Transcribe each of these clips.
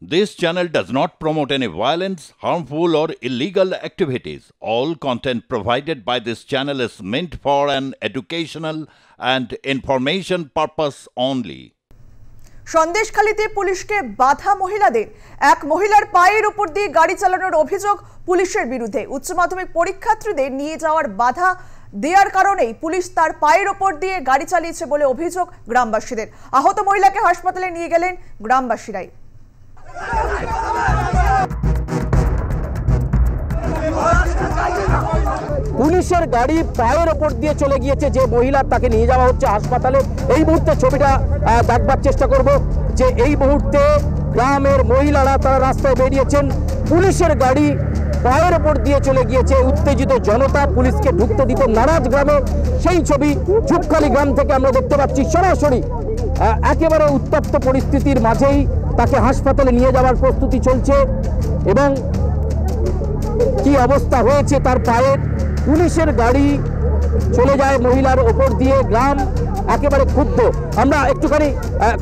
This channel does not promote any violence, harmful, or illegal activities. All content provided by this channel is meant for an educational and information purpose only. সন্দেশখালীতে পুলিশকে বাধা মহিলাদের, এক মহিলার পায়ের উপর দিয়ে গাড়ি চালানোর অভিযোগ পুলিশের বিরুদ্ধে। উচ্চ মাধ্যমিক পরীক্ষার্থীদের নিয়ে যাওয়ার বাধা দেওয়ার কারণেই পুলিশ তার পায়ের উপর দিয়ে গাড়ি চালিয়েছে বলে অভিযোগ গ্রামবাসীদের। আহত মহিলাকে হাসপাতালে নিয়ে গেলেন গ্রামবাসীরাই। পুলিশের গাড়ি পায়ের ওপর দিয়ে চলে গিয়েছে যে মহিলা, তাকে নিয়ে যাওয়া হচ্ছে হাসপাতালে। এই মুহূর্তে ছবিটা দেখবার চেষ্টা করব যে এই মুহূর্তে গ্রামের মহিলারা তারা রাস্তায় বেরিয়েছেন, পুলিশের গাড়ি পায়ের ওপর দিয়ে চলে গিয়েছে। উত্তেজিত জনতা পুলিশকে ঢুকতে দিতে নারাজ গ্রামে, সেই ছবি ঝুপখালি গ্রাম থেকে আমরা দেখতে পাচ্ছি সরাসরি। একেবারে উত্তপ্ত পরিস্থিতির মাঝেই তাকে হাসপাতালে নিয়ে যাওয়ার প্রস্তুতি চলছে এবং কি অবস্থা হয়েছে তার পায়ের। পুলিশের গাড়ি চলে যায় মহিলার ওপর দিয়ে, গ্রাম একেবারে ক্ষুব্ধ। আমরা একটুখানি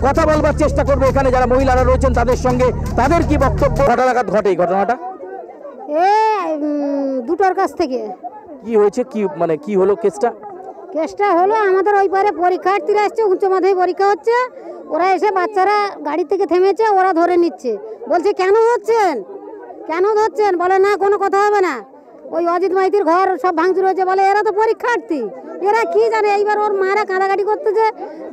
কথা বলবার চেষ্টা করবো এখানে যারা মহিলারা রয়েছেন তাদের সঙ্গে, তাদের কি বক্তব্য। ঘটনাঘাত ঘটে এই ঘটনাটা দুটোর কাছ থেকে কি হয়েছে, কি মানে কি হলো কেসটা? কেসটা হলো আমাদের ওই পারে পরীক্ষার্থীরা আসছে, উচ্চ মাধ্যমিক পরীক্ষা হচ্ছে, ওরা এসে বাচ্চারা গাড়ি থেকে থেমেছে, ওরা ধরে নিচ্ছে, বলছে কেন ধরছেন, বলে না কোনো কথা হবে না। ওই অজিত মাইতির ঘর সব ভাঙচুর হয়েছে, বলে এরা তো পরীক্ষার্থী, এরা কি জানে। এইবার ওর মারা কাঁদাকাটি করতেছে,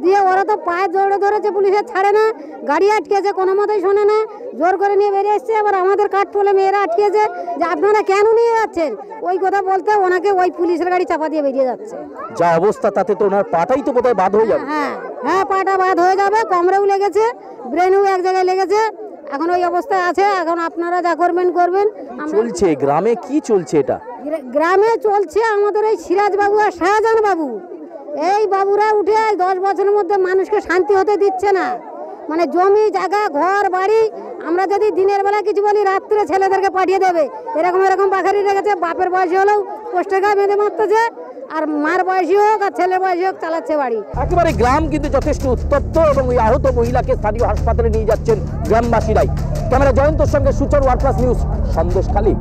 দিয়ে ওরা তো পায়ে জোরে ধরেছে, পুলিশের ছাড়ে না, গাড়ি আটকেছে, কোনো মতেই শোনে না, জোর করে নিয়ে বেরিয়ে এসছে। আবার আমাদের কাঠ তোলে মেয়েরা আটকেছে যে আপনারা কেন নিয়ে যাচ্ছেন, ওই কথা বলতে ওনাকে ওই পুলিশের গাড়ি চাপা দিয়ে বেরিয়ে যাচ্ছে। যা অবস্থা তাতে তো ওনার পাটাই তো বোধহয় বাদ হয়ে যাবে। হ্যাঁ পাটা বাদ হয়ে যাবে, কোমরেও লেগেছে, ব্রেনেও এক জায়গায় লেগেছে, এখন ওই অবস্থায় আছে। এখন আপনারা যা করবেন। চলছে গ্রামে কি চলছে? এটা গ্রামে চলছে আমাদের এই সিরাজ বাবু আর শাহজাহান বাবু, এই বাবুরা উঠে 10 বছরের মধ্যে মানুষকে শান্তি হতে দিচ্ছে না। মানে জমি জায়গা ঘর বাড়ি, আমরা যদি দিনের বেলা কিছু বলি রাত্রে ছেলেদেরকে পাঠিয়ে দেবে, এরকম বাখারি রেখেছে। বাপের বয়সী হলেও পোস্টার বেঁধে মারতেছে, আর মার বয়সী হোক আর ছেলে বয়সী হোক চালাচ্ছে বাড়ি। একেবারে গ্রাম কিন্তু যথেষ্ট উত্তপ্ত এবং ওই আহত মহিলাকে স্থানীয় হাসপাতালে নিয়ে যাচ্ছেন গ্রামবাসীরাই। ক্যামেরা জয়ন্তর সঙ্গে সুচর ওয়ার্ল্ড প্লাস নিউজ, সন্দেশখালী।